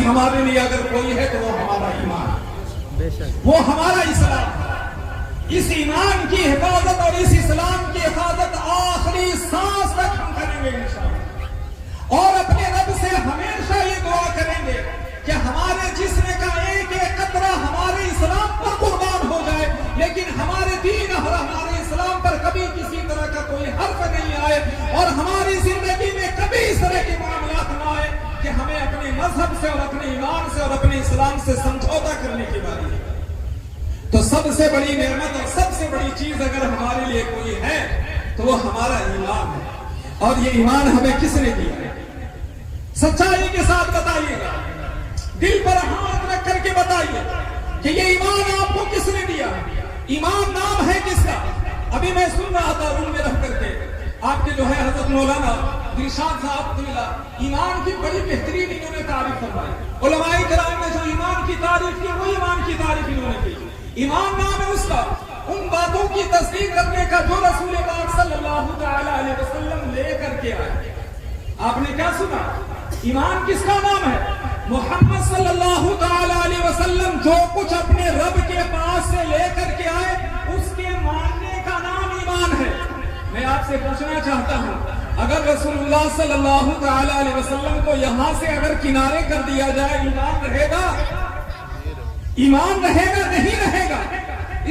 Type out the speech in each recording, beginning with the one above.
ہمارے لیے اگر کوئی ہے تو وہ ہمارا ایمان ہے، وہ ہمارا اسلام ہے۔ اس ایمان کی حفاظت اور اس اسلام کی حفاظت آخری سانس تک ہم کریں گے انشاءاللہ، اور اپنے رب سے ہمیشہ یہ دعا کریں گے کہ ہمارے جسم کا ایک ایک قطرہ ہمارے اسلام پر قربان ہو جائے، لیکن ہمارے دین اور ہمارے اسلام پر کبھی کسی طرح کا کوئی حرف نہیں آئے، اور ہماری زندگی میں کبھی اس طرح کے معاملات نہ آئے کہ ہمیں اپنے مذہب سے اور اپنے ایمان سے اور اپنے اسلام سے سمجھوتا کرنے کی باری ہے۔ تو سب سے بڑی نعمت اور سب سے بڑی چیز اگر ہمارے لیے کوئی ہے تو وہ ہمارا ایمان ہے، اور یہ ایمان ہمیں کس نے دیا ہے؟ سچائی کے ساتھ بتائیے گا، دل پر ہاتھ رکھ کر کے بتائیے کہ یہ ایمان آپ کو کس نے دیا؟ ایمان نام ہے کس کا؟ ابھی میں سن رہا تھا روم میں رہ کر کے آپ کے جو ہے حضرت مولانا دلشاد صاحب ایمان کی بڑی بہترین انہوں نے تعریف فرمائی۔ علماء کرام نے جو ایمان کی تعریف کی وہ ایمان کی تعریف انہوں نے کی۔ ایمان نام ہے اس کا ان باتوں کی تصدیق کرنے کا جو رسول پاک صلی اللہ تعالی علیہ وسلم لے کر کے آئے۔ آپ نے کیا سنا؟ ایمان کس کا نام ہے؟ محمد صلی اللہ تعالی علیہ وسلم جو کچھ اپنے رب کے پاس سے لے کر کے آئے اس کے ماننے کا نام ایمان ہے۔ میں آپ سے پوچھنا چاہتا ہوں، اگر رسول اللہ صلی اللہ تعالی علیہ وسلم کو یہاں سے اگر کنارے کر دیا جائے ایمان رہے گا؟ ایمان رہے گا؟ نہیں رہے گا۔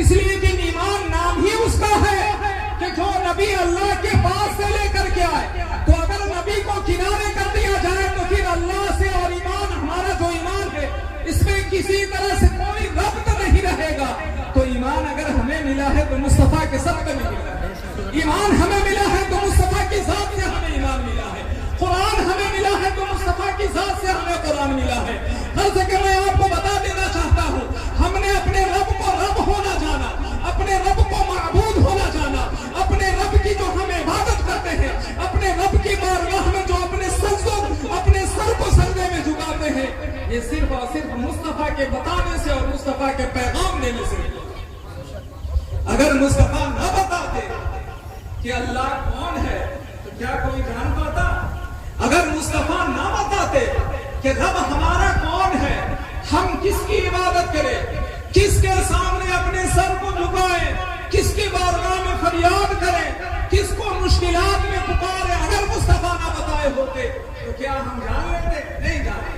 اس لیے کہ ایمان نام ہی اس کا ہے کہ جو نبی اللہ کے پاس سے لے کر کے آئے، تو اگر نبی کو کنارے کر دیا جائے تو پھر اللہ سے اور ایمان ہمارا جو ایمان ہے اس میں کسی طرح سے کوئی ربط نہیں رہے گا۔ تو ایمان اگر ہمیں ملا ہے تو مصطفیٰ کے سب میں ملا ہے، ایمان ہمیں ملا ہے تو مصطفیٰ کی ذات سے ہمیں ایمان ملا ہے، قرآن ہمیں ملا ہے تو مصطفیٰ کی ذات سے ہمیں قرآن ملا ہے۔ غرض کہ میں آپ کو بتا دینا چاہتا ہوں، ہم نے اپنے رب کو رب ہونا جانا، اپنے رب کو معبود ہونا جانا، اپنے رب کی جو ہم عبادت کرتے ہیں، اپنے رب کی بارگاہ میں جو اپنے سر کو سجدے میں جھکاتے ہیں، یہ صرف اور صرف مصطفیٰ کے بتانے سے اور مصطفیٰ کے پیغام دینے سے۔ اگر مصطفیٰ نہ بتاتے کہ اللہ کون ہے تو کیا کوئی جان پاتا؟ اگر مصطفیٰ نہ بتاتے کہ رب ہمارا کون ہے، ہم کس کی عبادت کریں، کس کے سامنے اپنے سر کو جھکائیں، کس کی بارگاہ میں فریاد کریں، کس کو مشکلات میں پکاریں، اگر مصطفیٰ نہ بتائے ہوتے تو کیا ہم جان لیتے؟ نہیں جانتے۔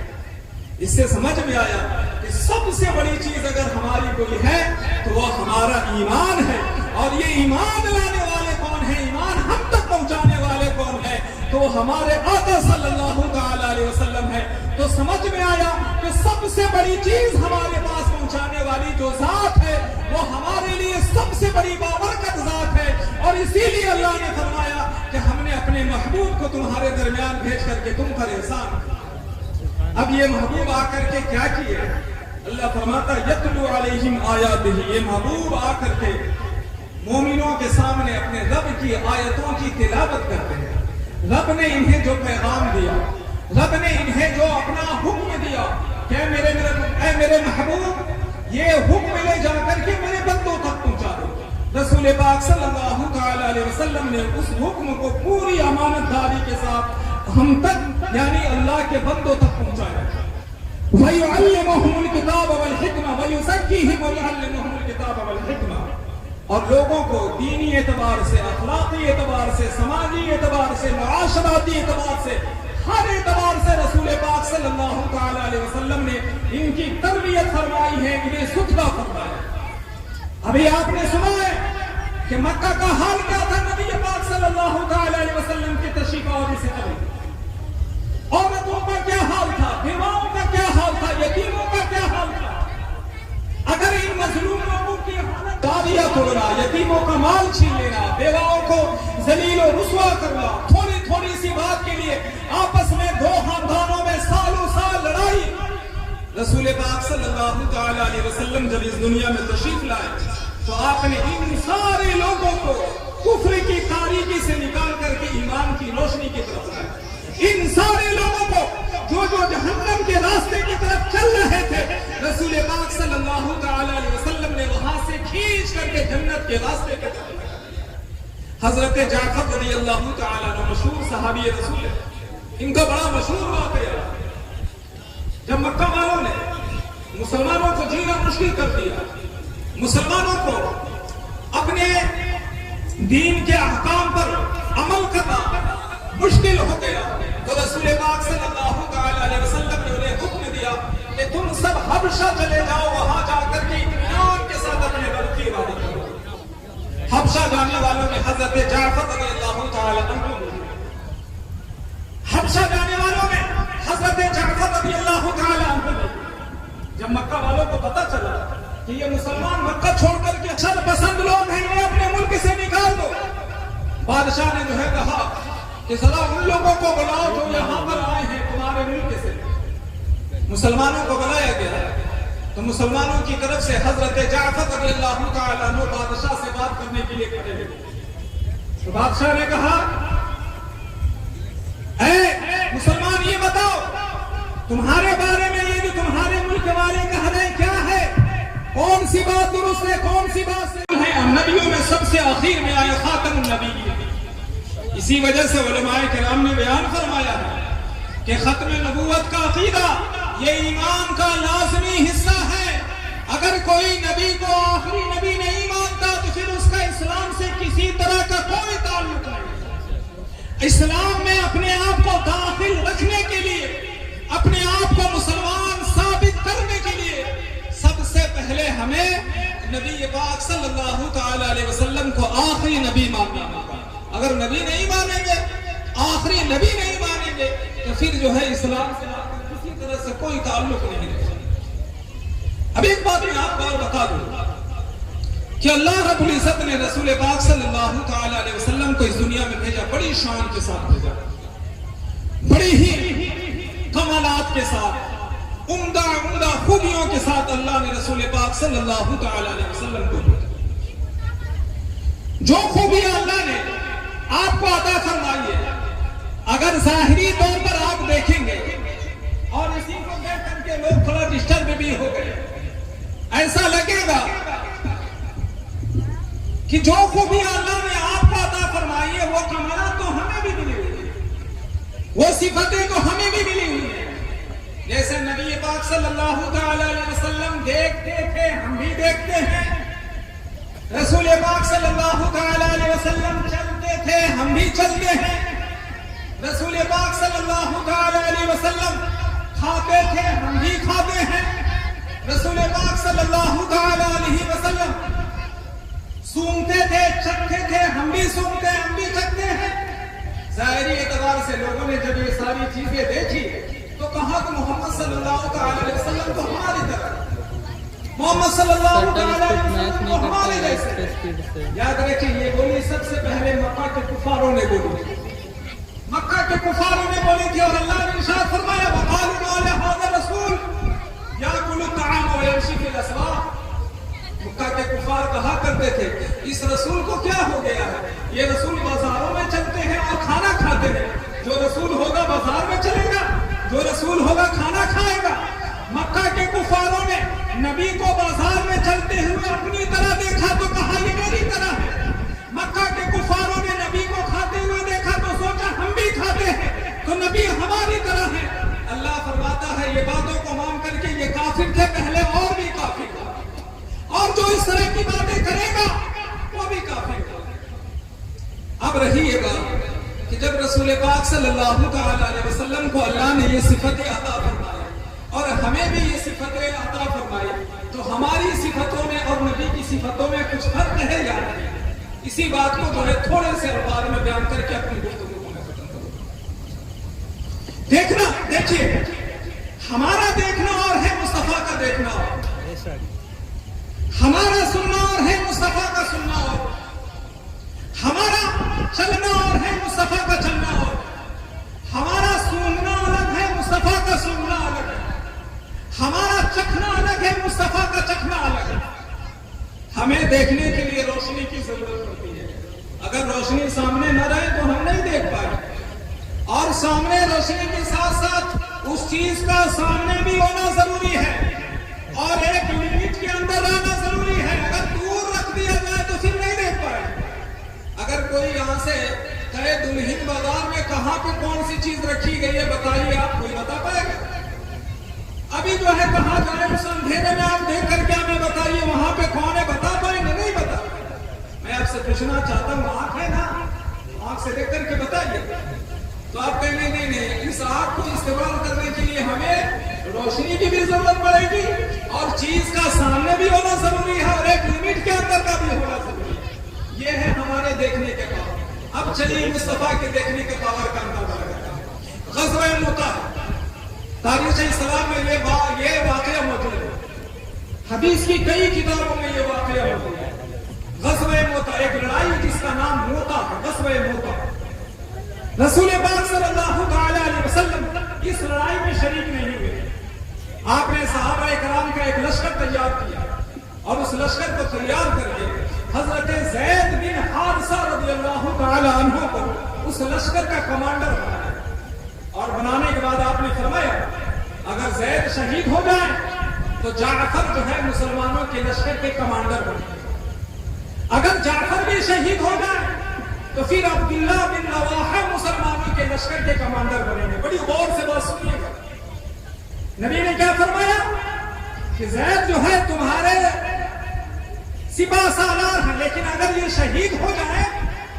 اس سے سمجھ میں آیا کہ سب سے بڑی چیز اگر ہماری کوئی ہے تو وہ ہمارا ایمان ہے، اور یہ ایمان لانے والے کون ہیں، ایمان ہم تک پہنچانے والے کون ہیں؟ تو ہمارے آقا صلی اللہ تعالی علیہ وسلم ہے۔ تو سمجھ میں آیا کہ سب سے بڑی چیز ہمارے پاس پہنچانے والی جو ذات ہے وہ ہمارے لیے سب سے بڑی بابرکت ذات ہے، اور اسی لیے اللہ نے فرمایا کہ ہم نے اپنے محبوب کو تمہارے درمیان بھیج کر کے تم پر احسان کیا۔ اب یہ محبوب آ کر کے کیا کیے؟ اللہ فرماتا یتلو علیہم آیاتہ، یہ محبوب آ کر کے مومنوں کے سامنے اپنے رب کی آیتوں کی تلاوت کرتے ہیں۔ رب نے انہیں جو پیغام دیا، رب نے انہیں جو اپنا حکم دیا کہ اے میرے محبوب یہ حکم لے جا کر کے میرے بندوں تک پہنچا دو۔ رسول پاک صلی اللہ تعالی علیہ وسلم نے اس حکم کو پوری امانت داری کے ساتھ ہم تک یعنی اللہ کے بندوں تک پہنچایا۔ وَيُعَلِّمُهُمُ الْكِتَابَ وَالْحِكْمَةَ وَيُزَكِّيهِمْ وَيُعَلِّمُهُمُ الْكِتَابَ وَالْحِكْمَةَ، اور لوگوں کو دینی اعتبار سے، اخلاقی اعتبار سے، سماجی اعتبار سے، معاشراتی اعتبار سے، ہر اعتبار سے رسول پاک صلی اللہ تعالی علیہ وسلم نے ان کی تربیت فرمائی ہے، انہیں ستھرا فرمایا۔ ابھی آپ نے سنا ہے کہ مکہ کا حال کیا تھا نبی پاک صلی اللہ تعالی علیہ وسلم کی تشریف آوری سے قبل؟ عورتوں کا کیا حال تھا، بیواؤں کا کیا حال تھا، یتیموں کا کیا حال تھا؟ اگر ان مظلوم لوگوں کی حالت داڑیاں توڑنا، یتیموں کا مال چھین لینا، بیواؤں کو ذلیل و رسوا کرنا، تھوڑی تھوڑی سی بات کے لیے آپس میں دو خاندانوں میں سالوں سال لڑائی، رسول پاک صلی اللہ تعالی علیہ وسلم جب اس دنیا میں تشریف لائے تو آپ نے ان سارے لوگوں کو کفر کی تاریکی سے نکال کر کے ایمان کی روشنی کی طرف لائے۔ ان سارے لوگوں کو جو جہنم کے راستے کی طرف چل رہے تھے، رسول پاک صلی اللہ تعالی علیہ وسلم نے وہاں سے کھینچ کر کے جنت کے راستے کی طرف لگایا۔ حضرت جعفر رضی اللہ تعالی عنہ مشہور صحابی رسول ہے، ان کا بڑا مشہور واقعہ جب مکہ والوں نے مسلمانوں کو جینا مشکل کر دیا، مسلمانوں کو اپنے دین کے احکام پر عمل کرنا مشکل ہو گیا، تو رسول پاک صلی اللہ علیہ وسلم نے انہیں حکم دیا کہ تم سب حبشہ چلے جاؤ، وہاں جا کر کے اطمینان کے ساتھ اپنے رب کی عبادت کرو۔ حبشہ جانے والوں میں حضرت جعفر رضی اللہ تعالی عنہ، حبشہ جانے والوں میں حضرت جعفر رضی اللہ تعالی عنہ۔ جب مکہ والوں کو پتہ چلا کہ یہ مسلمان مکہ چھوڑ کر کے شر پسند لوگ ہیں، انہیں اپنے ملک سے نکال دو، بادشاہ نے جو ہے کہا کہ ذرا ان لوگوں کو بلاؤ جو یہاں پر آئے ہیں تمہارے ملک سے۔ مسلمانوں کو بلایا گیا تو مسلمانوں کی طرف سے حضرت جعفر رضی اللہ تعالی عنہ بادشاہ سے بات کرنے کے لیے کھڑے ہوئے۔ تو بادشاہ نے کہا اے مسلمان، یہ بتاؤ تمہارے بارے میں یہ جو تمہارے ملک والے کہہ رہے ہیں کیا ہے؟ کون سی بات درست ہے، کون سی بات صحیح ہے؟ نبیوں میں سب سے آخر میں آیا خاتم النبی۔ اسی وجہ سے علماء کرام نے بیان فرمایا ہے کہ ختم نبوت کا عقیدہ یہ ایمان کا لازمی حصہ ہے۔ اگر کوئی نبی کو آخری نبی نہیں مانتا تو پھر اس کا اسلام سے کسی طرح کا کوئی تعلق نہیں۔ اسلام میں اپنے آپ کو داخل رکھنے کے لیے، اپنے آپ کو مسلمان ثابت کرنے کے لیے سب سے پہلے ہمیں نبی پاک صلی اللہ تعالی علیہ وسلم کو آخری نبی ماننا ہوگا۔ اگر نبی نہیں مانیں گے، آخری نبی نہیں مانیں گے تو پھر جو ہے اسلام سے کسی طرح سے کوئی تعلق نہیں رہے۔ اب ایک بات میں آپ کو اور بتا دوں کہ اللہ رب العزت نے رسول پاک صلی اللہ تعالی علیہ وسلم کو اس دنیا میں بھیجا، بڑی شان کے ساتھ بھیجا، بڑی ہی کمالات کے ساتھ، عمدہ خوبیوں کے ساتھ اللہ نے رسول پاک صلی اللہ تعالی علیہ وسلم کو بھیجا۔ جو خوبیاں اللہ نے آپ کو عطا فرمائی ہے، اگر ظاہری طور پر آپ دیکھیں گے اور اسی کو دیکھ کر کے لوگ تھوڑا ڈسٹرب بھی ہو گئے، ایسا لگے گا کہ جو خوبیاں اللہ نے آپ کو عطا فرمائی ہے وہ کمالات تو ہمیں بھی ملی ہوئی ہیں، وہ صفتیں تو ہمیں بھی ملی ہوئی ہیں۔ جیسے نبی پاک صلی اللہ تعالی علیہ وسلم دیکھتے تھے، ہم بھی دیکھتے ہیں۔ رسول پاک صلی اللہ تعالی علیہ وسلم چلتے تھے، ہم بھی چلتے ہیں۔ رسول پاک صلی اللہ تعالی علیہ وسلم کھاتے تھے، ہم بھی کھاتے ہیں۔ رسول پاک صلی اللہ تعالی علیہ وسلم سونگتے تھے، چکھتے تھے، ہم بھی سونگتے ہیں، ہم بھی چکھتے ہیں۔ ظاہری اعتبار سے لوگوں نے جب یہ ساری چیزیں دیکھی تو کہا کہ محمد صلی اللہ تعالی علیہ وسلم تو ہماری طرح، محمد صلی اللہ تعالی علیہ وسلم تو ہمارے جیسے۔ یاد رکھیں یہ بولی سب سے پہلے مکہ کے کفاروں نے بولی، مکہ کے کفاروں نے بولی تھی، اور اللہ نے ارشاد فرمایا وقالوا ما لهذا الرسول يأكل الطعام ويمشي في الأسواق۔ مکہ کے کفار کہا کرتے تھے اس رسول کو کیا ہو گیا ہے، یہ رسول بازاروں میں چلتے ہیں اور کھانا کھاتے ہیں۔ جو رسول ہوگا بازار میں چلے گا، جو رسول ہوگا کھانا کھائے گا۔ مکہ کے کفاروں نے نبی کو بازار میں چلتے ہوئے اپنی طرح دیکھا تو کہا یہ میری طرح ہے۔ مکہ کے کفاروں نے نبی کو کھاتے ہوئے دیکھا تو سوچا ہم بھی کھاتے ہیں تو نبی ہماری طرح ہے۔ اللہ فرماتا ہے یہ باتوں کو مان کر کے یہ کافر تھے پہلے اور بھی کافر تھا، اور جو اس طرح کی باتیں کرے گا وہ بھی کافر تھا۔ اب رہی یہ بات کہ جب رسول پاک صلی اللہ تعالی علیہ وسلم کو اللہ نے یہ صفتیں عطا فرمائی اور ہمیں بھی یہ صفتیں عطا فرمائی تو ہماری صفتوں میں اور نبی کی صفتوں میں کچھ فرق ہے یا نہیں؟ اسی بات کو جو ہے تھوڑے سے الفاظ میں بیان کر کے اپنی گفتگو کو میں ختم کروں۔ دیکھنا، دیکھیے ہمارا دیکھنا اور ہے مصطفیٰ کا دیکھنا اور، ہمارا سننا اور ہے مصطفیٰ کا سننا اور، ہمارا چلنا اور ہے مصطفیٰ کا چلنا اور، ہمارا سونگنا الگ ہے مصطفیٰ کا سونگنا الگ ہے، ہمارا چکھنا الگ ہے مصطفیٰ کا چکھنا الگ ہے۔ ہمیں دیکھنے کے لیے روشنی کی ضرورت ہوتی ہے، اگر روشنی سامنے نہ رہے تو ہم نہیں دیکھ پائیں، اور سامنے روشنی کے ساتھ ساتھ اس چیز کا سامنے بھی ہونا ضروری ہے اور ایک لمٹ کے اندر آنا ضروری ہے۔ اگر دور رکھ دیا جائے تو پھر نہیں دیکھ پائے۔ اگر کوئی یہاں سے کہے دلہن بازار میں کہاں پہ کون سی چیز رکھی گئی ہے بتائیے، آپ کوئی بتا پائے گا؟ ابھی جو ہے کہاں جائے اس اندھیرے میں آپ دیکھ کر کے ہمیں بتائیے وہاں پہ کون ہے، بتا پائیں گے؟ نہیں بتا۔ میں آپ سے پوچھنا چاہتا ہوں، آنکھ ہے نا، آنکھ سے دیکھ کر کے بتائیے۔ تو آپ کہیں گے نہیں، اس آنکھ کو استعمال کرنے کے لیے ہمیں روشنی کی بھی ضرورت پڑے گی اور چیز کا سامنے بھی ہونا ضروری ہے اور ایک لمٹ کے اندر کا بھی ہونا ضروری ہے۔ یہ ہے ہمارے دیکھنے کے پاور۔ اب چلیے مصطفیٰ کے دیکھنے کے پاور کا اندازہ کرتے ہیں۔ غزوہ موتا، تاریخ اسلام میں یہ واقعہ موجود ہے، حدیث کی کئی کتابوں میں یہ واقعہ موجود ہے۔ غزوہ موتا ایک لڑائی جس کا نام موتا ہے، غزوہ موتا۔ رسول پاک صلی اللہ تعالی علیہ وسلم اس لڑائی میں شریک نہیں ہوئے۔ آپ نے صحابہ کرام کا ایک لشکر تیار کیا اور اس لشکر کو تیار کر کے حضرت زید بن حارثہ رضی اللہ تعالی عنہ کو اس لشکر کا کمانڈر بنایا، اور بنانے کے بعد آپ نے فرمایا اگر زید شہید ہو جائے تو جعفر جو ہے مسلمانوں کے لشکر کے کمانڈر بنے، اگر جعفر بھی شہید ہو جائے تو پھر عبداللہ بن رواحہ مسلمانوں کے لشکر کے کمانڈر بنیں گے۔ بڑی غور سے بات سنیے گا، نبی نے کیا فرمایا کہ زید جو ہے تمہارے سپاہ سالار ہیں، لیکن اگر یہ شہید ہو جائے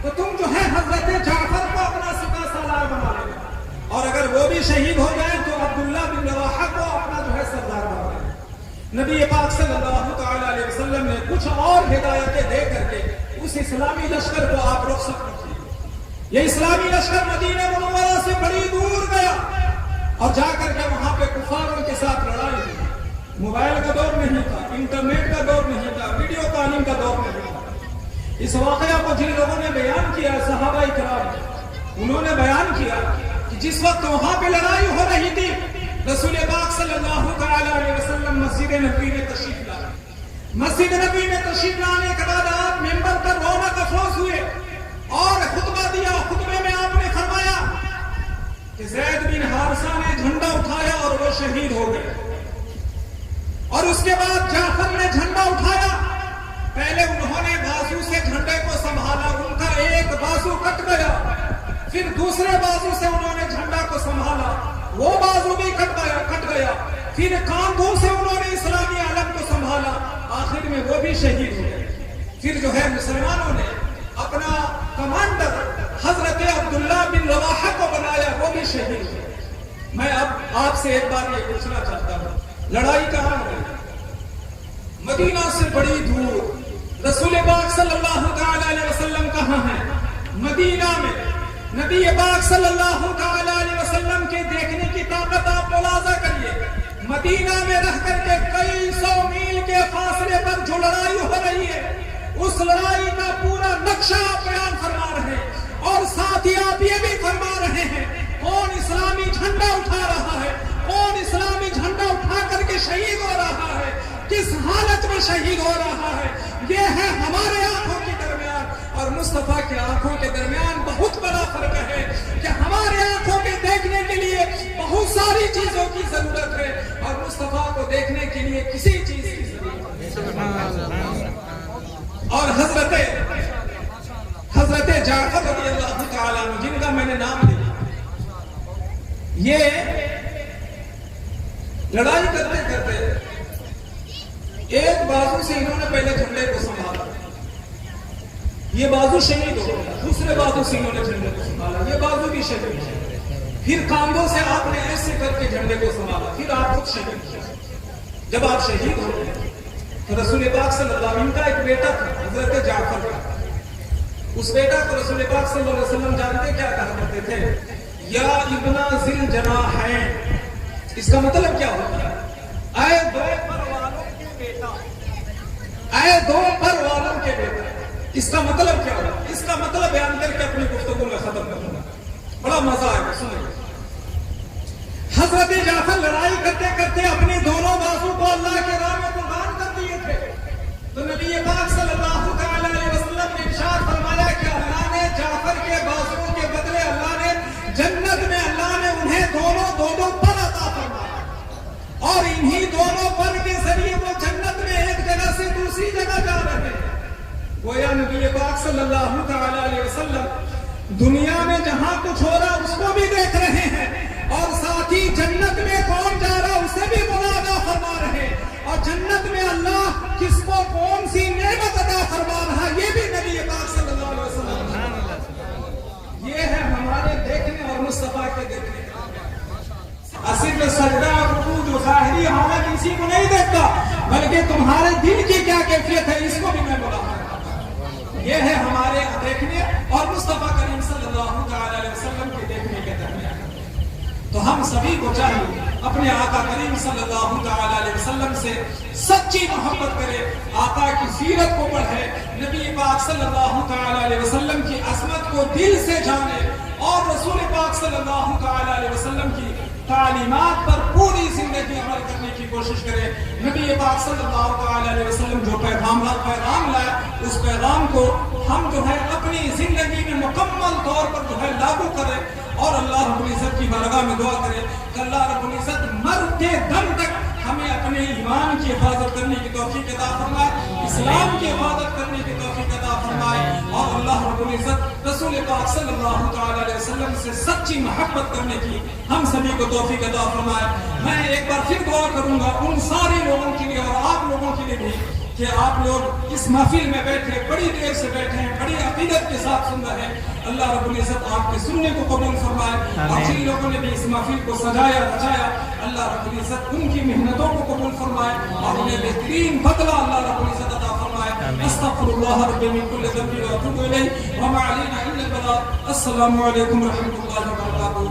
تو تم جو ہے حضرت جعفر کو اپنا سپاہ سالار بنا لینا، اور اگر وہ بھی شہید ہو جائے تو عبداللہ بن رواحہ کو اپنا جو ہے سردار بنا لینا۔ نبی پاک صلی اللہ تعالی علیہ وسلم نے کچھ اور ہدایتیں دے کر کے اس اسلامی لشکر کو آپ رخصت کیجیے۔ یہ اسلامی لشکر مدینہ منورہ سے بڑی دور گیا اور جا کر کے وہاں پہ کفاروں کے ساتھ لڑائی ہوئی۔ موبائل کا دور نہیں تھا، انٹرنیٹ کا دور نہیں تھا، ویڈیو کالنگ کا دور نہیں تھا۔ اس واقعہ کو جن لوگوں نے بیان کیا صحابہ کرام، انہوں نے بیان کیا کہ جس وقت وہاں پہ لڑائی ہو رہی تھی رسول پاک صلی اللہ تعالی علیہ وسلم مسجد نبوی میں تشریف لائے۔ مسجد نبوی میں تشریف لانے کے بعد آپ منبر پر رونق افروز ہوئے اور خطبہ دیا۔ خطبے میں آپ نے فرمایا کہ زید بن حارثہ نے جھنڈا اٹھایا اور وہ شہید ہو گئے، اور اس کے بعد جعفر نے جھنڈا اٹھایا۔ پہلے انہوں نے بازو سے جھنڈے کو سنبھالا، ان کا ایک بازو کٹ گیا، پھر دوسرے بازو سے انہوں نے جھنڈا کو سنبھالا، وہ بازو بھی کٹ گیا، پھر کاندھوں سے انہوں نے اسلامی علم کو سنبھالا، آخر میں وہ بھی شہید ہو گئے۔ پھر جو ہے مسلمانوں نے اپنا کمانڈر حضرت عبداللہ بن رواحہ کو بنایا، وہ بھی شہید ہو گئے۔ میں اب آپ سے ایک بار یہ پوچھنا چاہتا ہوں، لڑائی کہاں ہوئی؟ مدینہ سے بڑی دور۔ رسول پاک صلی اللہ تعالی علیہ وسلم کہاں ہیں؟ مدینہ میں۔ نبی پاک صلی اللہ تعالی علیہ وسلم کے دیکھنے کی طاقت آپ ملاحظہ کریے۔ مدینہ میں رہ کر کے کئی سو میل کے فاصلے پر جو لڑائی ہو رہی ہے اس لڑائی کا پورا نقشہ آپ بیان فرما رہے ہیں، اور ساتھ ہی آپ یہ بھی فرما رہے ہیں کون اسلامی جھنڈا اٹھا رہا ہے، کون اسلامی جھنڈا اٹھا کر کے شہید ہو رہا ہے، کس حالت میں شہید ہو رہا ہے۔ یہ ہے ہمارے آنکھوں کے درمیان اور مصطفیٰ کے آنکھوں کے درمیان بہت بڑا فرق ہے کہ ہمارے آنکھوں کے دیکھنے کے لیے بہت ساری چیزوں کی ضرورت ہے اور مصطفیٰ کو دیکھنے کے لیے کسی چیز کی ضرورت ہے۔ اور حضرت جعفر رضی اللہ تعالیٰ عنہ جن کا میں نے نام لیا، یہ لڑائی کرتے کرتے ایک بازو سے انہوں نے پہلے جھنڈے کو سنبھالا، یہ بازو شہید ہو گیا، دوسرے بازو سے انہوں نے جھنڈے کو سنبھالا، یہ بازو بھی شہید ہو، پھر کاندھوں سے آپ نے ایسے کر کے جھنڈے کو سنبھالا، پھر آپ خود شہید ہو۔ جب آپ شہید ہو گئے تو رسول پاک صلی اللہ علیہ وسلم کا ایک بیٹا تھا حضرت جعفر کا، اس بیٹا کو رسول پاک صلی اللہ علیہ وسلم جانتے کیا کہا کرتے تھے؟ یا ابن ذی الجناحین۔ اس کا مطلب کیا ہوتا ہے؟ اے دو پر والوں کے بیٹا، اے دو پر والوں کے بیٹا۔ اس کا مطلب کیا ہوتا ہے؟ اس کا مطلب بیان کر کے اپنی گفتگو میں ختم کروں گا، بڑا مزہ آئے گا، سنیں۔ حضرت جعفر لڑائی کرتے کرتے اپنے دونوں بازو کو اللہ کے راہ میں قربان کر دیے تھے، تو نبی پاک صلی اللہ تعالی علیہ وسلم نے ارشاد فرمایا کہ اللہ نے جعفر کے بازوؤں کے بدلے اللہ نے جنت میں اللہ نے انہیں دونوں پر عطا فرمایا، اور انہی دونوں پر کے ذریعے وہ جنت میں ایک جگہ سے دوسری جگہ جا رہے ہیں۔ گویا نبی پاک صلی اللہ تعالی علیہ وسلم دنیا میں جہاں کچھ ہو رہا اس کو بھی دیکھ رہے ہیں، اور ساتھ ہی جنت میں کون جا رہا اسے بھی بلا بلکہ تمہارے دل کی کیا کیفیت ہے اس کو بھی میں بلاتا ہوں. یہ ہے ہمارے دیکھنے اور مصطفیٰ کریم صلی اللہ تعالی علیہ وسلم کے دیکھنے کے درمیان. تو ہم سبھی کو چاہیے اپنے آقا کریم صلی اللہ تعالی علیہ وسلم سے سچی محبت کرے, آقا کی سیرت کو پڑھے, نبی پاک صلی اللہ تعالی علیہ وسلم کی عظمت کو دل سے جانے اور رسول پاک صلی اللہ تعالی علیہ وسلم کی تعلیمات پر پوری زندگی عمل کرنے کی کوشش کرے. نبی پاک صلی اللہ تعالی علیہ وسلم جو پیغام لائے اس پیغام کو ہم جو ہے اپنی زندگی میں مکمل طور پر جو ہے لاگو کرے اور اللہ رب العزت کی بارگاہ میں دعا کرے کہ اللہ رب العزت مرتے دم تک ہمیں اپنے ایمان کی حفاظت کرنے کی توفیق عطا فرمائے, اسلام کی حفاظت کرنے کی توفیق عطا فرمائے اور اللہ رب العزت رسول پاک صلی اللہ تعالی علیہ وسلم سے سچی محبت کرنے کی ہم سبھی کو توفیق عطا فرمائے. میں ایک بار پھر دعا کروں گا ان سارے لوگوں کے لیے اور آپ لوگوں کے لیے بھی کہ آپ لوگ اس محفل میں بیٹھے, بڑی دیر سے بیٹھے ہیں, بڑی عقیدت کے ساتھ سن رہے ہیں. اللہ رب العزت آپ کے سننے کو قبول فرمائے اور جن لوگوں نے بھی اس محفل کو سجایا رچایا اللہ رب العزت ان کی محنتوں کو قبول فرمائے اور انہیں بہترین بدلہ اللہ رب العزت عطا فرمائے. استغفر اللہ رب من کل ذنب واتوب الیہ وما علینا الا البلاغ. السلام علیکم ورحمۃ اللہ وبرکاتہ.